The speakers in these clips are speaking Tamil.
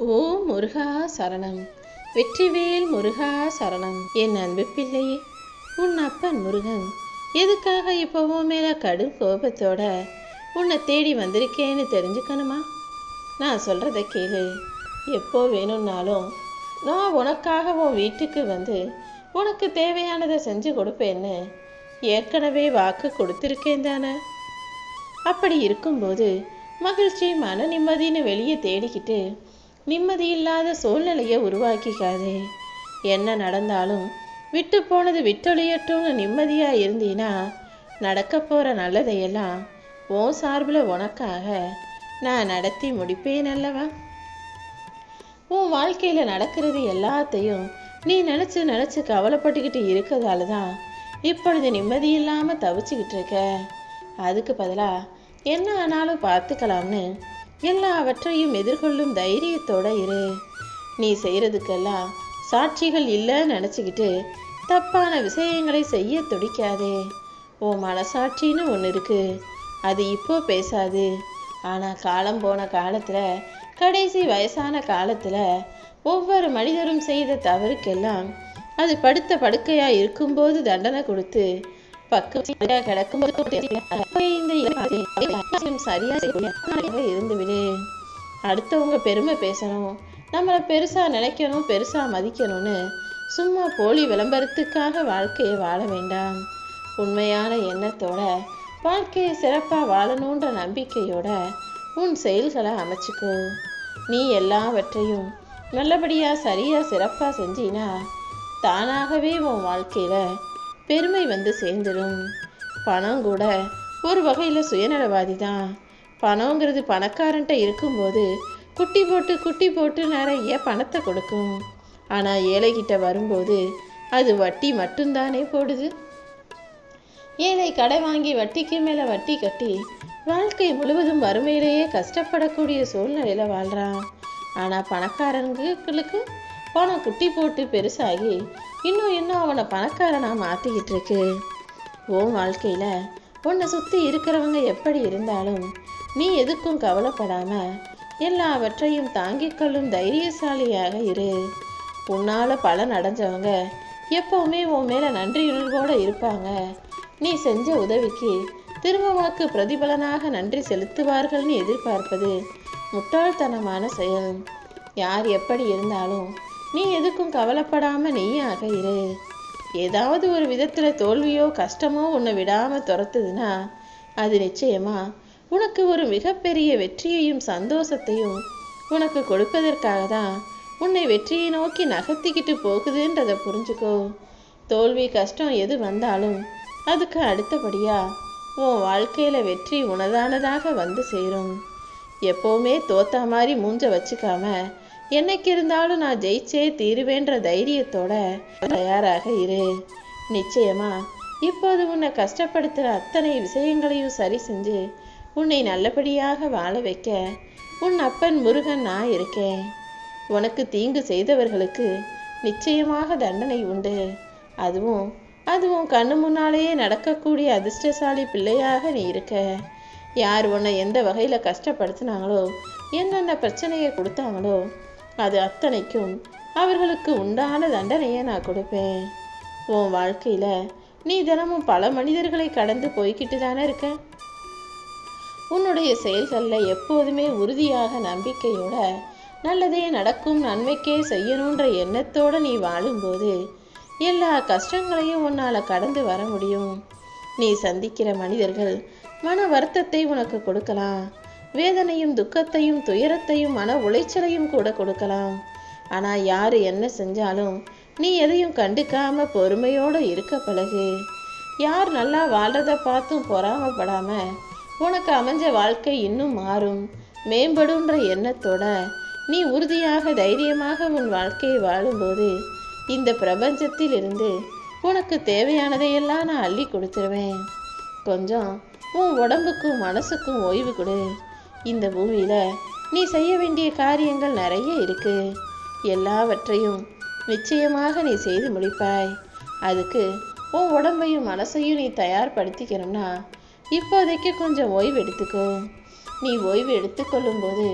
ஓ முருகா சரணம், வெற்றிவேல் முருகா சரணம். என் அன்பு பிள்ளையே, உன் அப்பன் முருகன் எதுக்காக இப்போவும் மேல கடும் கோபத்தோட உன்னை தேடி வந்திருக்கேன்னு தெரிஞ்சுக்கணுமா? நான் சொல்கிறத கேளு. எப்போ வேணும்னாலும் நான் உனக்காக உன் வீட்டுக்கு வந்து உனக்கு தேவையானதை செஞ்சு கொடுப்பேன்னு ஏற்கனவே வாக்கு கொடுத்துருக்கேன் தானே. அப்படி இருக்கும்போது மகிழ்ச்சி மன நிம்மதின்னு வெளியே தேடிக்கிட்டு நிம்மதி இல்லாத சூழ்நிலையை உருவாக்கிக்காதே. என்ன நடந்தாலும் விட்டு போனது விட்டொழியட்டும்னு நிம்மதியாக இருந்தீன்னா நடக்க போகிற நல்லதையெல்லாம் உன் சார்பில் உனக்காக நான் நடத்தி முடிப்பேன் அல்லவா. உன் வாழ்க்கையில் நடக்கிறது எல்லாத்தையும் நீ நினச்சி கவலைப்பட்டுக்கிட்டு இருக்கிறதால தான் இப்பொழுது நிம்மதி இல்லாமல் தவிச்சுக்கிட்டு இருக்க. அதுக்கு பதிலாக என்ன ஆனாலும் பார்த்துக்கலாம்னு எல்லாவற்றையும் எதிர்கொள்ளும் தைரியத்தோட இரு. நீ செய்கிறதுக்கெல்லாம் சாட்சிகள் இல்லைன்னு நினச்சிக்கிட்டு தப்பான விஷயங்களை செய்ய துடிக்காதே. உன் மனசாட்சின்னு ஒன்று இருக்கு, அது இப்போ பேசாது. ஆனால் காலம் போன காலத்தில், கடைசி வயசான காலத்தில் ஒவ்வொரு மனிதரும் செய்த தவறுக்கெல்லாம் அது படுத்த படுக்கையாக இருக்கும்போது தண்டனை கொடுத்து கிடக்கும்போது இருந்துவிடு. அடுத்தவங்க பெருமை பேசணும், நம்மளை பெருசா நினைக்கணும், பெருசா மதிக்கணும்னு சும்மா போலி விளம்பரத்துக்காக வாழ்க்கையை வாழ வேண்டாம். உண்மையான எண்ணத்தோட வாழ்க்கையை சிறப்பாக வாழணுன்ற நம்பிக்கையோட உன் செயல்களை அமைச்சுக்கோ. நீ எல்லாவற்றையும் நல்லபடியாக சரியாக சிறப்பாக செஞ்சினா தானாகவே உன் வாழ்க்கையில் பெருமை வந்து சேர்ந்துடும். பணம் கூட ஒரு வகையில் சுயநலவாதி தான். பணங்கிறது பணக்காரன்ட்ட இருக்கும்போது குட்டி போட்டு நிறைய பணத்தை கொடுக்கும். ஆனால் ஏழைகிட்ட வரும்போது அது வட்டி மட்டும்தானே போடுது. ஏழை கடை வாங்கி வட்டிக்கு மேலே வட்டி கட்டி வாழ்க்கை முழுவதும் வறுமையிலேயே கஷ்டப்படக்கூடிய சூழ்நிலையில் வாழ்கிறான். ஆனால் பணக்காரங்களுக்கு பணம் குட்டி போட்டு பெருசாகி இன்னும் அவனை பணக்காரனாக மாற்றிக்கிட்டு இருக்கு. உன் வாழ்க்கையில் உன்னை சுற்றி இருக்கிறவங்க எப்படி இருந்தாலும் நீ எதுக்கும் கவலைப்படாமல் எல்லாவற்றையும் தாங்கிக் கொள்ளும் தைரியசாலியாக இரு. உன்னால் பலன் அடைஞ்சவங்க எப்போவுமே உன் மேலே நன்றியுணர்வோடு இருப்பாங்க. நீ செஞ்ச உதவிக்கு திரும்ப உனக்கு பிரதிபலனாக நன்றி செலுத்துவார்கள்னு எதிர்பார்ப்பது முட்டாள்தனமான செயல். யார் எப்படி இருந்தாலும் நீ எதுக்கும் கவலைப்படாமல் நீயாக இரு. ஏதாவது ஒரு விதத்தில் தோல்வியோ கஷ்டமோ உன்னை விடாமல் துரத்துதுன்னா அது நிச்சயமா உனக்கு ஒரு மிகப்பெரிய வெற்றியையும் சந்தோஷத்தையும் உனக்கு கொடுப்பதற்காக தான் உன்னை வெற்றியை நோக்கி நகர்த்திக்கிட்டு போகுதுன்றதை புரிஞ்சுக்கோ. தோல்வி கஷ்டம் எது வந்தாலும் அதுக்கு அடுத்தபடியாக உன் வாழ்க்கையில் வெற்றி உனதானதாக வந்து சேரும். எப்போவுமே தோத்தா மாதிரி மூஞ்ச வச்சுக்காம என்னைக்கு இருந்தாலும் நான் ஜெயிச்சே தீருவேன்ற தைரியத்தோட தயாராக இரு. நிச்சயமா இப்போது உன்னை கஷ்டப்படுத்துகிற அத்தனை விஷயங்களையும் சரி செஞ்சு உன்னை நல்லபடியாக வாழ வைக்க உன் அப்பன் முருகன் நான் இருக்கேன். உனக்கு தீங்கு செய்தவர்களுக்கு நிச்சயமாக தண்டனை உண்டு. அதுவும் கண்ணு முன்னாலேயே நடக்கக்கூடிய அதிர்ஷ்டசாலி பிள்ளையாக நீ இருக்க. யார் உன்னை எந்த வகையில் கஷ்டப்படுத்தினாங்களோ, என்னென்ன பிரச்சனையை கொடுத்தாங்களோ அது அத்தனைக்கும் அவர்களுக்கு உண்டான தண்டனையை நான் கொடுப்பேன். உன் வாழ்க்கையில் நீ தினமும் பல மனிதர்களை கடந்து போய்கிட்டு தானே இருக்க. உன்னுடைய செயல்களில் எப்போதுமே உறுதியாக நம்பிக்கையோட நல்லதே நடக்கும், நன்மைக்கே செய்யணுன்ற எண்ணத்தோடு நீ வாழும்போது எல்லா கஷ்டங்களையும் உன்னால் கடந்து வர முடியும். நீ சந்திக்கிற மனிதர்கள் மன வருத்தத்தை உனக்கு கொடுக்கலாம், வேதனையும் துக்கத்தையும் துயரத்தையும் மன உளைச்சலையும் கூட கொடுக்கலாம். ஆனால் யார் என்ன செஞ்சாலும் நீ எதையும் கண்டுக்காம பொறுமையோடு இருக்க பழகு. யார் நல்லா வாழ்றதை பார்த்தும் பொறாமப்படாமல் உனக்கு அமைஞ்ச வாழ்க்கை இன்னும் மாறும், மேம்படுன்ற எண்ணத்தோட நீ உறுதியாக தைரியமாக உன் வாழ்க்கையை வாழும்போது இந்த பிரபஞ்சத்தில் இருந்து உனக்கு தேவையானதையெல்லாம் நான் அள்ளி கொடுத்துருவேன். கொஞ்சம் உன் உடம்புக்கும் மனசுக்கும் ஓய்வு கொடு. இந்த பூமியில் நீ செய்ய வேண்டிய காரியங்கள் நிறைய இருக்கு. எல்லாவற்றையும் நிச்சயமாக நீ செய்து முடிப்பாய். அதுக்கு உன் உடம்பையும் மனசையும் நீ தயார்படுத்திக்கணும்னா இப்போதைக்கு கொஞ்சம் ஓய்வு எடுத்துக்கோ. நீ ஓய்வு எடுத்துக்கொள்ளும் போது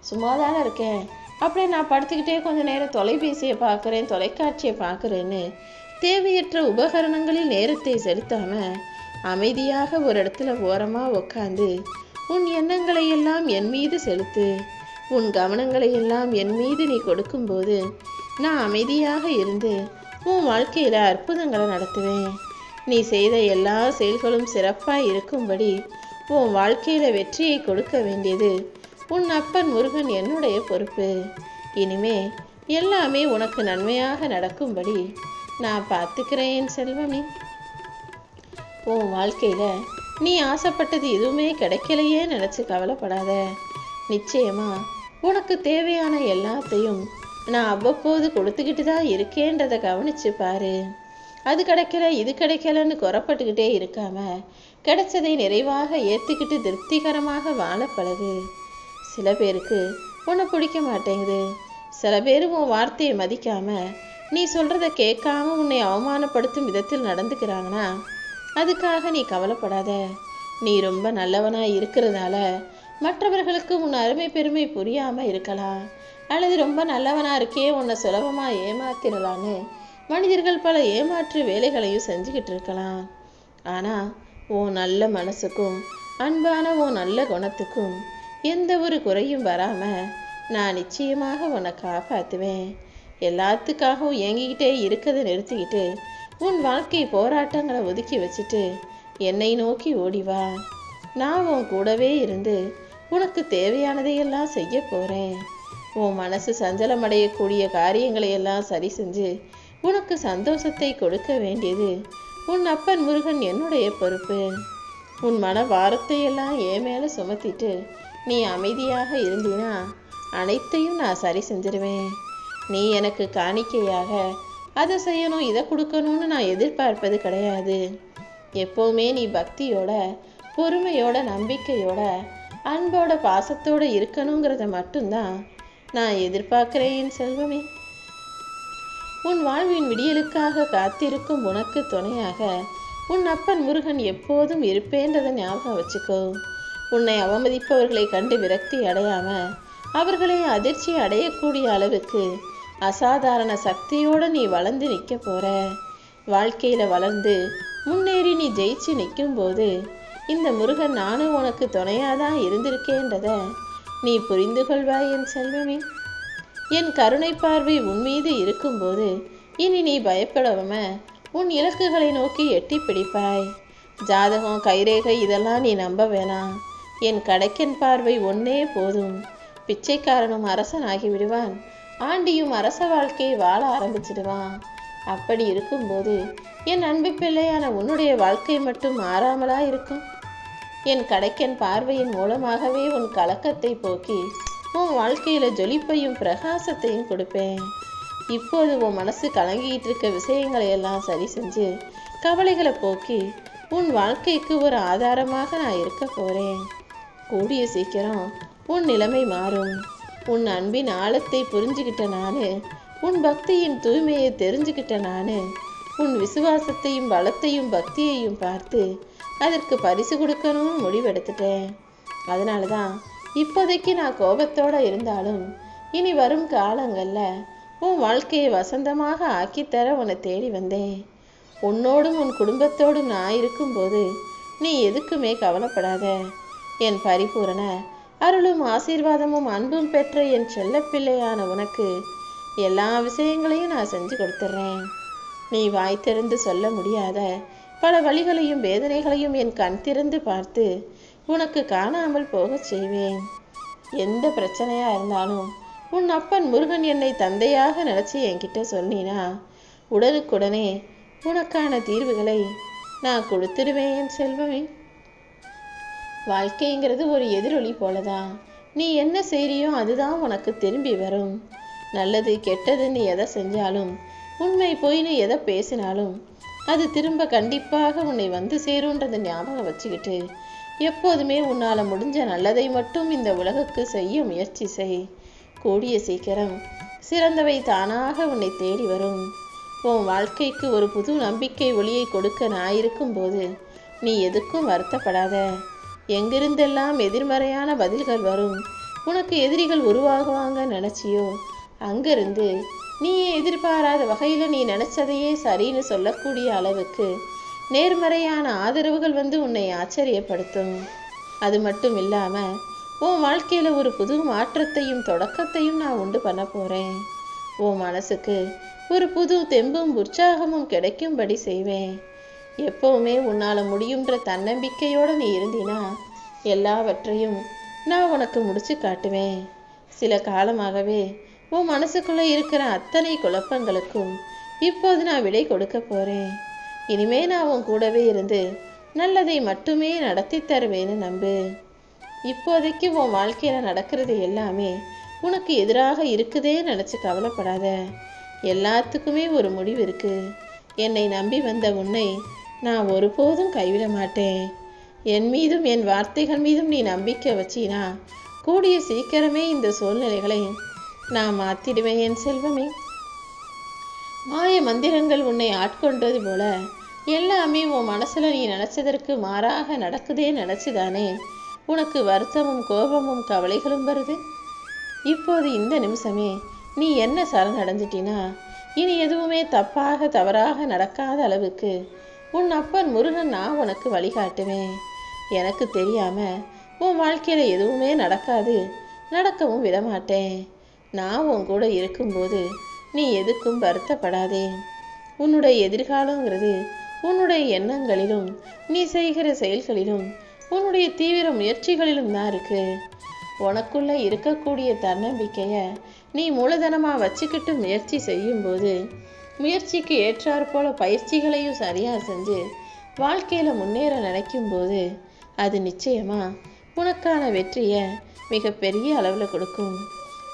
சும்மாதானே இருக்கேன், அப்படியே நான் படுத்துக்கிட்டே கொஞ்ச நேரம் தொலைபேசியை பார்க்குறேன், தொலைக்காட்சியை பார்க்குறேன்னு தேவையற்ற உபகரணங்களில் நேரத்தை செலுத்தாம அமைதியாக ஒரு இடத்துல ஓரமாக உக்காந்து உன் எண்ணங்களை எல்லாம் என் மீது செலுத்து. உன் கவனங்களை எல்லாம் என் மீது நீ கொடுக்கும்போது நான் அமைதியாக இருந்து உன் வாழ்க்கையில் அற்புதங்களை நடத்துவேன். நீ செய்த எல்லா செயல்களும் சிறப்பாக இருக்கும்படி உன் வாழ்க்கையில் வெற்றியை கொடுக்க வேண்டியது உன் அப்பன் முருகன் என்னுடைய பொறுப்பு. இனிமே எல்லாமே உனக்கு நன்மையாக நடக்கும்படி நான் பார்த்துக்கிறேன் என் செல்வமே. உன் வாழ்க்கையில் நீ ஆசைப்பட்டது எதுவுமே கிடைக்கலையே நினச்சி கவலைப்படாத. நிச்சயமா உனக்கு தேவையான எல்லாத்தையும் நான் அவ்வப்போது கொடுத்துக்கிட்டு தான் இருக்கேன்றதை கவனிச்சு பாரு. அது கிடைக்கல இது கிடைக்கலன்னு குறப்பட்டுக்கிட்டே இருக்காம கிடைச்சதை நிறைவாக ஏற்றுக்கிட்டு திருப்திகரமாக வாழ பழகு. சில பேருக்கு உன்னை பிடிக்க மாட்டேங்குது. சில பேர் உன் வார்த்தையை மதிக்காம நீ சொல்கிறத கேட்காம உன்னை அவமானப்படுத்தும் விதத்தில் நடந்துக்கிறாங்கன்னா அதுக்காக நீ கவலைப்படாத. நீ ரொம்ப நல்லவனாக இருக்கிறதால மற்றவர்களுக்கு உன் அருமை பெருமை புரியாமல் இருக்கலாம், அல்லது ரொம்ப நல்லவனாக இருக்கே உன்னை சுலபமாக ஏமாத்திடலான்னு மனிதர்கள் பல ஏமாற்று வேலைகளையும் செஞ்சுக்கிட்டு இருக்கலாம். ஆனால் உன் நல்ல மனசுக்கும் அன்பான உன் நல்ல குணத்துக்கும் எந்த ஒரு குறையும் வராமல் நான் நிச்சயமாக உன்னை காப்பாற்றுவேன். எல்லாத்துக்காகவும் ஏங்கிக்கிட்டே இருக்கிறத நிறுத்திக்கிட்டு உன் வாழ்க்கை போராட்டங்களை ஒதுக்கி வச்சுட்டு என்னை நோக்கி ஓடிவா. நான் உன் கூடவே இருந்து உனக்கு தேவையானதையெல்லாம் செய்ய போகிறேன். உன் மனசு சஞ்சலமடையக்கூடிய காரியங்களை எல்லாம் சரி செஞ்சு உனக்கு சந்தோஷத்தை கொடுக்க வேண்டியது உன் அப்பன் முருகன் என்னுடைய பொறுப்பு. உன் மன வாரத்தையெல்லாம் என் மேலே சுமத்திட்டு நீ அமைதியாக இருந்தினா அனைத்தையும் நான் சரி செஞ்சிருவேன். நீ எனக்கு காணிக்கையாக அதை செய்யணும் இதை கொடுக்கணும்னு நான் எதிர்பார்ப்பது கிடையாது. எப்போவுமே நீ பக்தியோட பொறுமையோட நம்பிக்கையோட அன்போட பாசத்தோடு இருக்கணுங்கிறத மட்டும்தான் நான் எதிர்பார்க்கிறேன் என் செல்வமே. உன் வாழ்வின் விடியலுக்காக காத்திருக்கும் உனக்கு துணையாக உன் அப்பன் முருகன் எப்போதும் இருப்பேன்றதை ஞாபகம் வச்சுக்கோ. உன்னை அவமதிப்பவர்களை கண்டு விரக்தி அடையாம அவர்களை அதிர்ச்சி அடையக்கூடிய அளவுக்கு அசாதாரண சக்தியோடு நீ வளர்ந்து நிற்க போற. வாழ்க்கையில் வளர்ந்து முன்னேறி நீ ஜெயிச்சு நிற்கும்போது இந்த முருகன் நானும் உனக்கு துணையாதான் இருந்திருக்கேன்றத நீ புரிந்து கொள்வாய் என் செல்வமே. என் கருணை பார்வை உன் மீது இருக்கும்போது இனி நீ பயப்படாம உன் இலக்குகளை நோக்கி எட்டி பிடிப்பாய். ஜாதகம் கைரேகை இதெல்லாம் நீ நம்ப வேணாம். என் கடைக்கன் பார்வை ஒன்னே போதும். பிச்சைக்காரனும் அரசன் ஆகிவிடுவான், ஆண்டியும் அரச வாழ்க்கையை வாழ ஆரம்பிச்சிடுவான். அப்படி இருக்கும்போது என் அன்பு பிள்ளையான உன்னுடைய வாழ்க்கை மட்டும் மாறாமலா இருக்கும். என் கடைக்கன் பார்வையின் மூலமாகவே உன் கலக்கத்தை போக்கி உன் வாழ்க்கையில ஜொலிப்பையும் பிரகாசத்தையும் கொடுப்பேன். இப்போது உன் மனசு கலங்கிட்டு இருக்க விஷயங்களை எல்லாம் சரி செஞ்சு கவலைகளை போக்கி உன் வாழ்க்கைக்கு ஒரு ஆதாரமாக நான் இருக்க போறேன். கூடிய சீக்கிரம் உன் நிலைமை மாறும். உன் அன்பின் ஆழத்தை புரிஞ்சுக்கிட்ட நானு, உன் பக்தியின் தூய்மையை தெரிஞ்சுக்கிட்ட நானு, உன் விசுவாசத்தையும் பலத்தையும் பக்தியையும் பார்த்து அதற்கு பரிசு கொடுக்கணும்னு முடிவெடுத்துட்டேன். அதனால தான் இப்போதைக்கு நான் கோபத்தோடு இருந்தாலும் இனி வரும் காலங்களில் உன் வாழ்க்கையை வசந்தமாக ஆக்கித்தர உன்னை தேடி வந்தேன். உன்னோடும் உன் குடும்பத்தோடும் நான் இருக்கும்போது நீ எதுக்குமே கவலைப்படாத. என் பரிபூரண அருளும் ஆசீர்வாதமும் அன்பும் பெற்ற என் செல்லப்பிள்ளையான உனக்கு எல்லா விஷயங்களையும் நான் செஞ்சு கொடுத்துட்றேன். நீ வாய் திறந்து சொல்ல முடியாத பல வழிகளையும் வேதனைகளையும் என் கண் திறந்து பார்த்து உனக்கு காணாமல் போகச் செய்வேன். எந்த பிரச்சனையாக இருந்தாலும் உன் அப்பன் முருகன் என்னை தந்தையாக நினச்சி என்கிட்ட சொன்னினா உடனுக்குடனே உனக்கான தீர்வுகளை நான் கொடுத்துடுவேன் என் செல்வமே. வாழ்க்கைங்கிறது ஒரு எதிரொலி போலதான். நீ என்ன செய்றியோ அதுதான் உனக்கு திரும்பி வரும். நல்லது கெட்டது நீ எதை செஞ்சாலும், உண்மை பொய்னு எதை பேசினாலும் அது திரும்ப கண்டிப்பாக உன்னை வந்து சேருன்றதை ஞாபகம் வச்சுக்கிட்டு எப்போதுமே உன்னால் முடிஞ்ச நல்லதை மட்டும் இந்த உலகுக்கு செய்ய முயற்சி செய். கூடிய சீக்கிரம் சிறந்தவை தானாக உன்னை தேடி வரும். உன் வாழ்க்கைக்கு ஒரு புது நம்பிக்கை ஒளியை கொடுக்க நான் இருக்கும்போது நீ எதுக்கும் வருத்தப்படாத. எங்கிருந்தெல்லாம் எதிர்மறையான பதில்கள் வரும், உனக்கு எதிரிகள் உருவாகுவாங்க நினச்சியோ, அங்கிருந்து நீ எதிர்பாராத வகையில் நீ நினச்சதையே சரின்னு சொல்லக்கூடிய அளவுக்கு நேர்மறையான ஆதரவுகள் வந்து உன்னை ஆச்சரியப்படுத்தும். அது மட்டும் இல்லாமல் உன் வாழ்க்கையில் ஒரு புது மாற்றத்தையும் தொடக்கத்தையும் நான் உண்டு பண்ண போகிறேன். உன் மனசுக்கு ஒரு புது தெம்பும் உற்சாகமும் கிடைக்கும்படி செய்வேன். எப்பவுமே உன்னால் முடியுன்ற தன்னம்பிக்கையோடு நீ இருந்தினா எல்லாவற்றையும் நான் உனக்கு முடிச்சு காட்டுவேன். சில காலமாகவே உன் மனசுக்குள்ளே இருக்கிற அத்தனை குழப்பங்களுக்கும் இப்போது நான் விடை கொடுக்க போகிறேன். இனிமே நான் உன் கூடவே இருந்து நல்லதை மட்டுமே நடத்தி தருவேன்னு நம்பு. இப்போதைக்கு உன் வாழ்க்கையில் நடக்கிறது எல்லாமே உனக்கு எதிராக இருக்குதே நினச்சி கவலைப்படாத. எல்லாத்துக்குமே ஒரு முடிவு இருக்கு. என்னை நம்பி வந்த உன்னை நான் ஒருபோதும் கைவிட மாட்டேன். என் மீதும் என் வார்த்தைகள் மீதும் நீ நம்பிக்கை வச்சினா கூடிய சீக்கிரமே இந்த சூழ்நிலைகளை நான் மாற்றிடுவேன் என் செல்வமே. மாய மந்திரங்கள் உன்னை ஆட்கொண்டது போல எல்லாமே உன் மனசில் நீ நினச்சதற்கு மாறாக நடக்குதே நினச்சிதானே உனக்கு வருத்தமும் கோபமும் கவலைகளும் வருது. இப்போது இந்த நிமிஷமே நீ என்ன சரணடைஞ்சிட்டினா இனி எதுவுமே தவறாக நடக்காத அளவுக்கு உன் அப்பன் முருகன் நான் உனக்கு வழிகாட்டுவேன். எனக்கு தெரியாமல் உன் வாழ்க்கையில் எதுவுமே நடக்காது, நடக்கவும் விடமாட்டேன். நான் உன் கூட இருக்கும்போது நீ எதுக்கும் வருத்தப்படாதே. உன்னுடைய எதிர்காலங்கிறது உன்னுடைய எண்ணங்களிலும் நீ செய்கிற செயல்களிலும் உன்னுடைய தீவிர முயற்சிகளிலும் தான் இருக்கு. உனக்குள்ள இருக்கக்கூடிய தன்னம்பிக்கையை நீ மூலதனமாக வச்சுக்கிட்டு முயற்சி செய்யும்போது முயற்சிக்கு ஏற்றாற்போல பயிற்சிகளையும் சரியாக செஞ்சு வாழ்க்கையில் முன்னேற நினைக்கும்போது அது நிச்சயமாக உனக்கான வெற்றியை மிகப்பெரிய அளவில் கொடுக்கும்.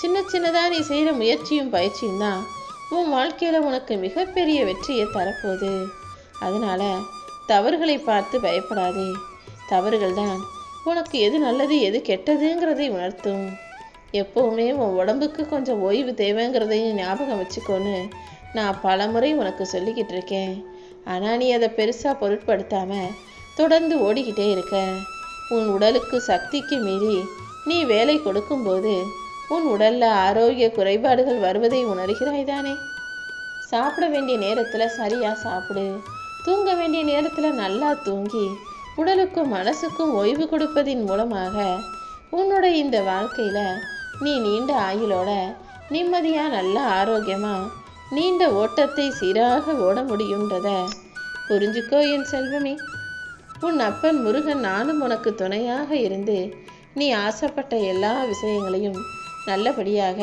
சின்னதாக நீ செய்கிற முயற்சியும் பயிற்சியும் தான் உன் வாழ்க்கையில் உனக்கு மிகப்பெரிய வெற்றியை தரப்போகுது. அதனால் தவறுகளை பார்த்து பயப்படாதே. தவறுகள் தான் உனக்கு எது நல்லது எது கெட்டதுங்கிறதை உணர்த்தும். எப்போவுமே உன் உடம்புக்கு கொஞ்சம் ஓய்வு தேவைங்கிறதையும் ஞாபகம் வச்சுக்கோன்னு நான் பலமுறை உனக்கு சொல்லிக்கிட்டு இருக்கேன். ஆனால் நீ அதை பெருசாக பொருட்படுத்தாமல் தொடர்ந்து ஓடிக்கிட்டே இருக்க. உன் உடலுக்கு சக்திக்கு மீறி நீ வேலை கொடுக்கும்போது உன் உடலில் ஆரோக்கிய குறைபாடுகள் வருவதை உணர்கிறாய் தானே. சாப்பிட வேண்டிய நேரத்தில் சரியாக சாப்பிடு. தூங்க வேண்டிய நேரத்தில் நல்லா தூங்கி உடலுக்கும் மனசுக்கும் ஓய்வு கொடுப்பதின் மூலமாக உன்னுடைய இந்த வாழ்க்கையில் நீ நீண்ட ஆயுளோட நிம்மதியாக நல்ல ஆரோக்கியமாக நீண்ட ஓட்டத்தை சீராக ஓட முடியுன்றத புரிஞ்சுக்கோ என் செல்வமே. உன் அப்பன் முருகன் நானும் உனக்கு துணையாக இருந்து நீ ஆசைப்பட்ட எல்லா விஷயங்களையும் நல்லபடியாக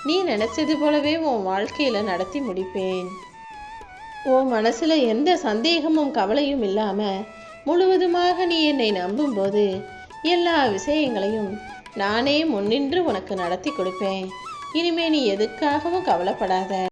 நீ நினச்சது போலவே உன் வாழ்க்கையில் நடத்தி முடிப்பேன். உன் மனசில் எந்த சந்தேகமும் கவலையும் இல்லாமல் முழுவதுமாக நீ என்னை நம்பும்போது எல்லா விஷயங்களையும் நானே முன்னின்று உனக்கு நடத்தி கொடுப்பேன். இனிமே நீ எதுக்காகவும் கவலைப்படாத.